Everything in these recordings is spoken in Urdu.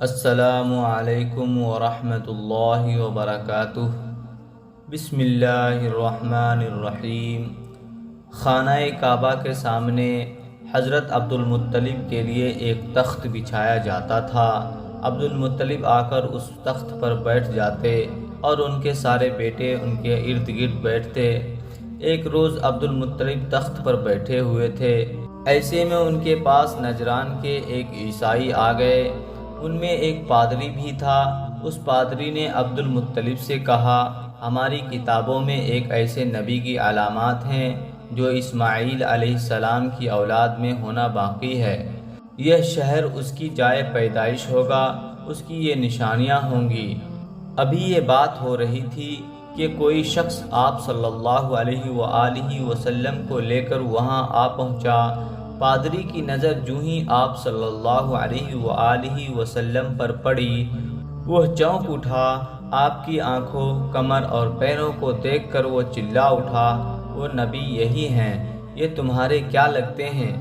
السلام علیکم ورحمۃ اللہ وبرکاتہ۔ بسم اللہ الرحمن الرحیم۔ خانہ کعبہ کے سامنے حضرت عبد المطلب کے لیے ایک تخت بچھایا جاتا تھا۔ عبد المطلب آ کر اس تخت پر بیٹھ جاتے اور ان کے سارے بیٹے ان کے ارد گرد بیٹھتے۔ ایک روز عبد المطلب تخت پر بیٹھے ہوئے تھے، ایسے میں ان کے پاس نجران کے ایک عیسائی آ گئے۔ ان میں ایک پادری بھی تھا۔ اس پادری نے عبد المطلب سے کہا، ہماری کتابوں میں ایک ایسے نبی کی علامات ہیں جو اسماعیل علیہ السلام کی اولاد میں ہونا باقی ہے۔ یہ شہر اس کی جائے پیدائش ہوگا، اس کی یہ نشانیاں ہوں گی۔ ابھی یہ بات ہو رہی تھی کہ کوئی شخص آپ صلی اللہ علیہ وآلہ وسلم کو لے کر وہاں آ پہنچا۔ پادری کی نظر جوں ہی آپ صلی اللہ علیہ وآلہ وسلم پر پڑی، وہ چونک اٹھا۔ آپ کی آنکھوں، کمر اور پیروں کو دیکھ کر وہ چلا اٹھا، وہ نبی یہی ہیں، یہ تمہارے کیا لگتے ہیں؟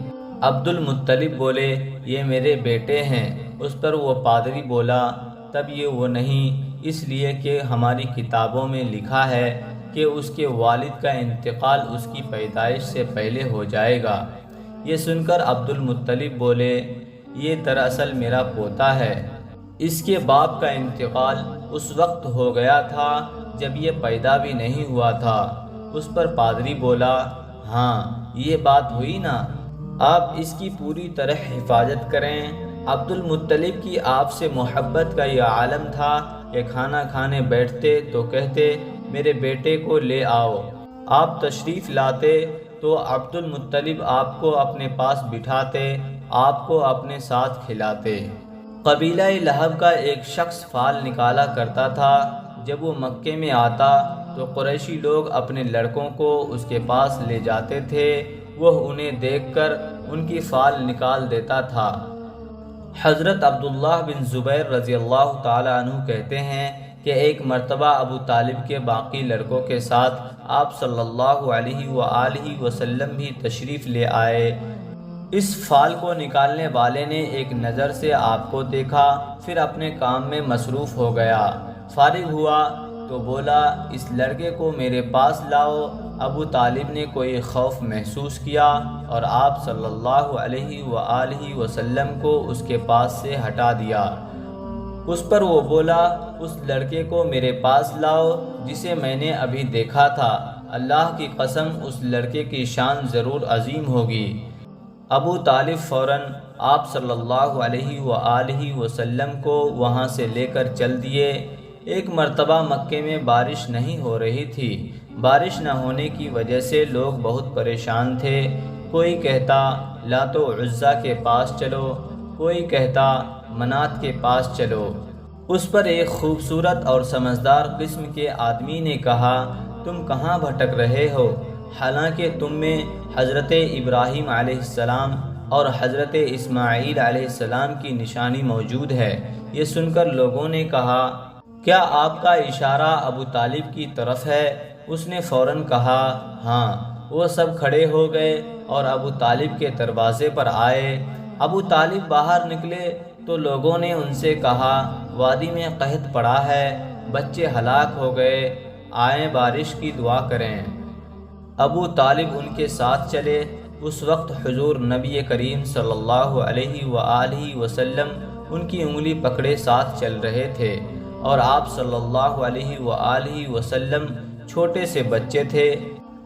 عبد المطلب بولے، یہ میرے بیٹے ہیں۔ اس پر وہ پادری بولا، تب یہ وہ نہیں، اس لیے کہ ہماری کتابوں میں لکھا ہے کہ اس کے والد کا انتقال اس کی پیدائش سے پہلے ہو جائے گا۔ یہ سن کر عبد المطلب بولے، یہ دراصل میرا پوتا ہے۔ اس کے باپ کا انتقال اس وقت ہو گیا تھا جب یہ پیدا بھی نہیں ہوا تھا۔ اس پر پادری بولا، ہاں یہ بات ہوئی نا، آپ اس کی پوری طرح حفاظت کریں۔ عبد المطلب کی آپ سے محبت کا یہ عالم تھا کہ کھانا کھانے بیٹھتے تو کہتے، میرے بیٹے کو لے آؤ۔ آپ تشریف لاتے تو عبد المطلب آپ کو اپنے پاس بٹھاتے، آپ کو اپنے ساتھ کھلاتے۔ قبیلہ لہب کا ایک شخص فال نکالا کرتا تھا۔ جب وہ مکے میں آتا تو قریشی لوگ اپنے لڑکوں کو اس کے پاس لے جاتے تھے، وہ انہیں دیکھ کر ان کی فال نکال دیتا تھا۔ حضرت عبداللہ بن زبیر رضی اللہ تعالی عنہ کہتے ہیں کہ ایک مرتبہ ابو طالب کے باقی لڑکوں کے ساتھ آپ صلی اللہ علیہ وآلہ وسلم بھی تشریف لے آئے۔ اس فال کو نکالنے والے نے ایک نظر سے آپ کو دیکھا، پھر اپنے کام میں مصروف ہو گیا۔ فارغ ہوا تو بولا، اس لڑکے کو میرے پاس لاؤ۔ ابو طالب نے کوئی خوف محسوس کیا اور آپ صلی اللہ علیہ وآلہ وسلم کو اس کے پاس سے ہٹا دیا۔ اس پر وہ بولا، اس لڑکے کو میرے پاس لاؤ جسے میں نے ابھی دیکھا تھا، اللہ کی قسم اس لڑکے کی شان ضرور عظیم ہوگی۔ ابو طالب فوراً آپ صلی اللہ علیہ وآلہ وسلم کو وہاں سے لے کر چل دیے۔ ایک مرتبہ مکے میں بارش نہیں ہو رہی تھی۔ بارش نہ ہونے کی وجہ سے لوگ بہت پریشان تھے۔ کوئی کہتا لات و عزیٰ کے پاس چلو، کوئی کہتا منات کے پاس چلو۔ اس پر ایک خوبصورت اور سمجھدار قسم کے آدمی نے کہا، تم کہاں بھٹک رہے ہو؟ حالانکہ تم میں حضرت ابراہیم علیہ السلام اور حضرت اسماعیل علیہ السلام کی نشانی موجود ہے۔ یہ سن کر لوگوں نے کہا، کیا آپ کا اشارہ ابو طالب کی طرف ہے؟ اس نے فوراً کہا، ہاں۔ وہ سب کھڑے ہو گئے اور ابو طالب کے دروازے پر آئے۔ ابو طالب باہر نکلے تو لوگوں نے ان سے کہا، وادی میں قحط پڑا ہے، بچے ہلاک ہو گئے، آئیں بارش کی دعا کریں۔ ابو طالب ان کے ساتھ چلے۔ اس وقت حضور نبی کریم صلی اللہ علیہ وآلہ وسلم ان کی انگلی پکڑے ساتھ چل رہے تھے اور آپ صلی اللہ علیہ وآلہ وسلم چھوٹے سے بچے تھے۔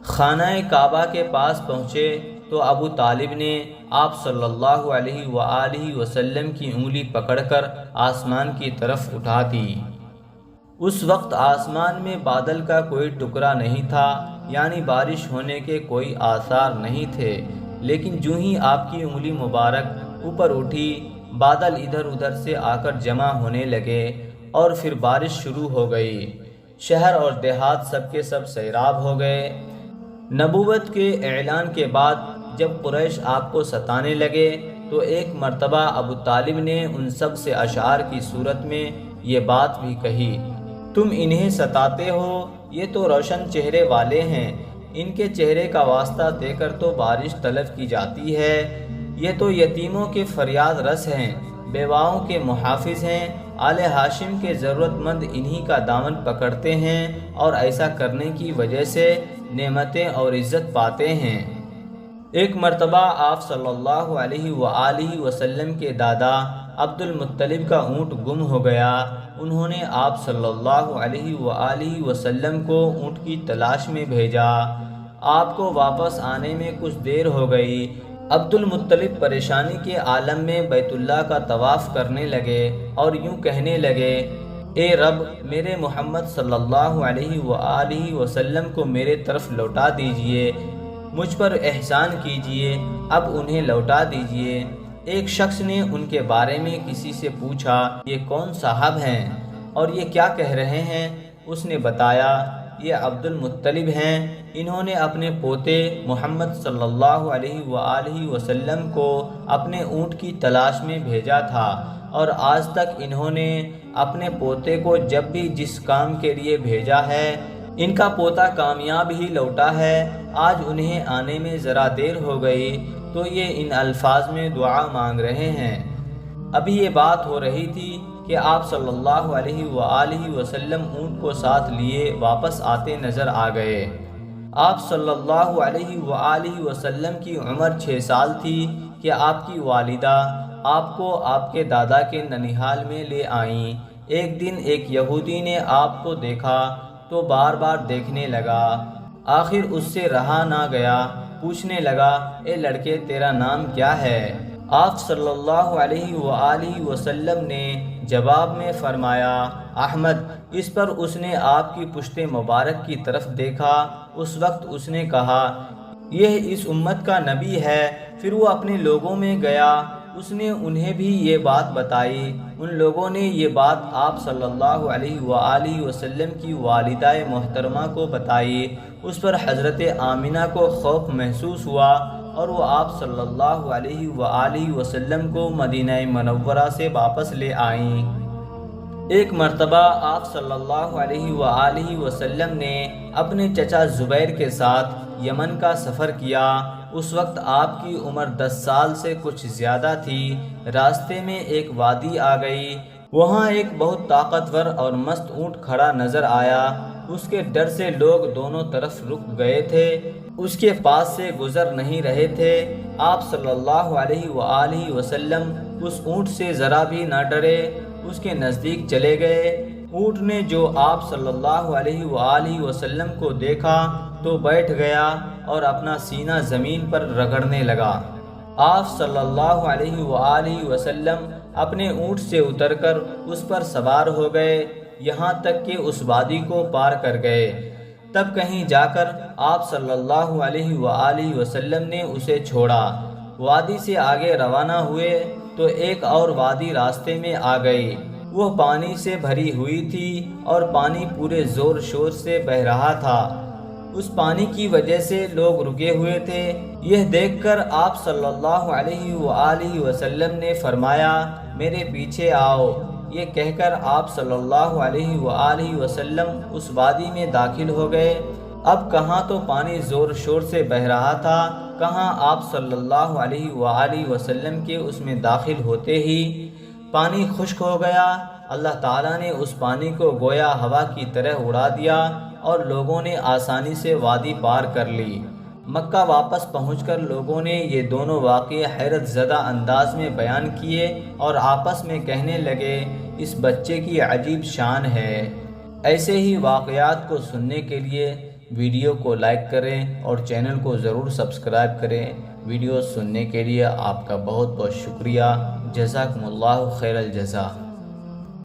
خانہ کعبہ کے پاس پہنچے تو ابو طالب نے آپ صلی اللہ علیہ وآلہ وسلم کی انگلی پکڑ کر آسمان کی طرف اٹھا دی۔ اس وقت آسمان میں بادل کا کوئی ٹکڑا نہیں تھا، یعنی بارش ہونے کے کوئی آثار نہیں تھے، لیکن جوں ہی آپ کی انگلی مبارک اوپر اٹھی، بادل ادھر ادھر سے آ کر جمع ہونے لگے اور پھر بارش شروع ہو گئی۔ شہر اور دیہات سب کے سب سیراب ہو گئے۔ نبوت کے اعلان کے بعد جب قریش آپ کو ستانے لگے تو ایک مرتبہ ابو طالب نے ان سب سے اشعار کی صورت میں یہ بات بھی کہی، تم انہیں ستاتے ہو، یہ تو روشن چہرے والے ہیں، ان کے چہرے کا واسطہ دے کر تو بارش طلب کی جاتی ہے، یہ تو یتیموں کے فریاد رس ہیں، بیواؤں کے محافظ ہیں، آل ہاشم کے ضرورت مند انہی کا دامن پکڑتے ہیں اور ایسا کرنے کی وجہ سے نعمتیں اور عزت پاتے ہیں۔ ایک مرتبہ آپ صلی اللہ علیہ وآلہ وسلم کے دادا عبد المطلب کا اونٹ گم ہو گیا۔ انہوں نے آپ صلی اللہ علیہ وآلہ وسلم کو اونٹ کی تلاش میں بھیجا۔ آپ کو واپس آنے میں کچھ دیر ہو گئی۔ عبد المطلب پریشانی کے عالم میں بیت اللہ کا طواف کرنے لگے اور یوں کہنے لگے، اے رب، میرے محمد صلی اللہ علیہ وآلہ وسلم کو میرے طرف لوٹا دیجئے، مجھ پر احسان کیجئے، اب انہیں لوٹا دیجئے۔ ایک شخص نے ان کے بارے میں کسی سے پوچھا، یہ کون صاحب ہیں اور یہ کیا کہہ رہے ہیں؟ اس نے بتایا، یہ عبد المطلب ہیں، انہوں نے اپنے پوتے محمد صلی اللہ علیہ وآلہ وسلم کو اپنے اونٹ کی تلاش میں بھیجا تھا، اور آج تک انہوں نے اپنے پوتے کو جب بھی جس کام کے لیے بھیجا ہے، ان کا پوتا کامیاب ہی لوٹا ہے۔ آج انہیں آنے میں ذرا دیر ہو گئی تو یہ ان الفاظ میں دعا مانگ رہے ہیں۔ ابھی یہ بات ہو رہی تھی کہ آپ صلی اللہ علیہ وآلہ وسلم اونٹ کو ساتھ لیے واپس آتے نظر آ گئے۔ آپ صلی اللہ علیہ وآلہ وسلم کی عمر 6 سال تھی کہ آپ کی والدہ آپ کو آپ کے دادا کے ننیحال میں لے آئیں۔ ایک دن ایک یہودی نے آپ کو دیکھا تو بار بار دیکھنے لگا۔ آخر اس سے رہا نہ گیا، پوچھنے لگا، اے لڑکے، تیرا نام کیا ہے؟ آپ صلی اللہ علیہ وآلہ وسلم نے جواب میں فرمایا، احمد۔ اس پر اس نے آپ کی پشت مبارک کی طرف دیکھا۔ اس وقت اس نے کہا، یہ اس امت کا نبی ہے۔ پھر وہ اپنے لوگوں میں گیا، اس نے انہیں بھی یہ بات بتائی۔ ان لوگوں نے یہ بات آپ صلی اللہ علیہ وآلہ وسلم کی والدہ محترمہ کو بتائی۔ اس پر حضرت آمنہ کو خوف محسوس ہوا اور وہ آپ صلی اللہ علیہ وآلہ وسلم کو مدینہ منورہ سے واپس لے آئیں۔ ایک مرتبہ آپ صلی اللہ علیہ وآلہ وسلم نے اپنے چچا زبیر کے ساتھ یمن کا سفر کیا۔ اس وقت آپ کی عمر 10 سال سے کچھ زیادہ تھی۔ راستے میں ایک وادی آ گئی، وہاں ایک بہت طاقتور اور مست اونٹ کھڑا نظر آیا۔ اس کے ڈر سے لوگ دونوں طرف رک گئے تھے، اس کے پاس سے گزر نہیں رہے تھے۔ آپ صلی اللہ علیہ وآلہ وسلم اس اونٹ سے ذرا بھی نہ ڈرے، اس کے نزدیک چلے گئے۔ اونٹ نے جو آپ صلی اللہ علیہ وآلہ وسلم کو دیکھا تو بیٹھ گیا اور اپنا سینہ زمین پر رگڑنے لگا۔ آپ صلی اللہ علیہ وآلہ وسلم اپنے اونٹ سے اتر کر اس پر سوار ہو گئے، یہاں تک کہ اس وادی کو پار کر گئے۔ تب کہیں جا کر آپ صلی اللہ علیہ وآلہ وسلم نے اسے چھوڑا۔ وادی سے آگے روانہ ہوئے تو ایک اور وادی راستے میں آ گئی۔ وہ پانی سے بھری ہوئی تھی اور پانی پورے زور شور سے بہہ رہا تھا۔ اس پانی کی وجہ سے لوگ رکے ہوئے تھے۔ یہ دیکھ کر آپ صلی اللہ علیہ وآلہ وسلم نے فرمایا، میرے پیچھے آؤ۔ یہ کہہ کر آپ صلی اللہ علیہ وآلہ وسلم اس وادی میں داخل ہو گئے۔ اب کہاں تو پانی زور شور سے بہہ رہا تھا، کہاں آپ صلی اللہ علیہ وآلہ وسلم کے اس میں داخل ہوتے ہی پانی خشک ہو گیا۔ اللہ تعالیٰ نے اس پانی کو گویا ہوا کی طرح اڑا دیا اور لوگوں نے آسانی سے وادی پار کر لی۔ مکہ واپس پہنچ کر لوگوں نے یہ دونوں واقعے حیرت زدہ انداز میں بیان کیے اور آپس میں کہنے لگے، اس بچے کی عجیب شان ہے۔ ایسے ہی واقعات کو سننے کے لیے ویڈیو کو لائک کریں اور چینل کو ضرور سبسکرائب کریں۔ ویڈیو سننے کے لیے آپ کا بہت بہت شکریہ۔ جزاکم اللہ خیر الجزا۔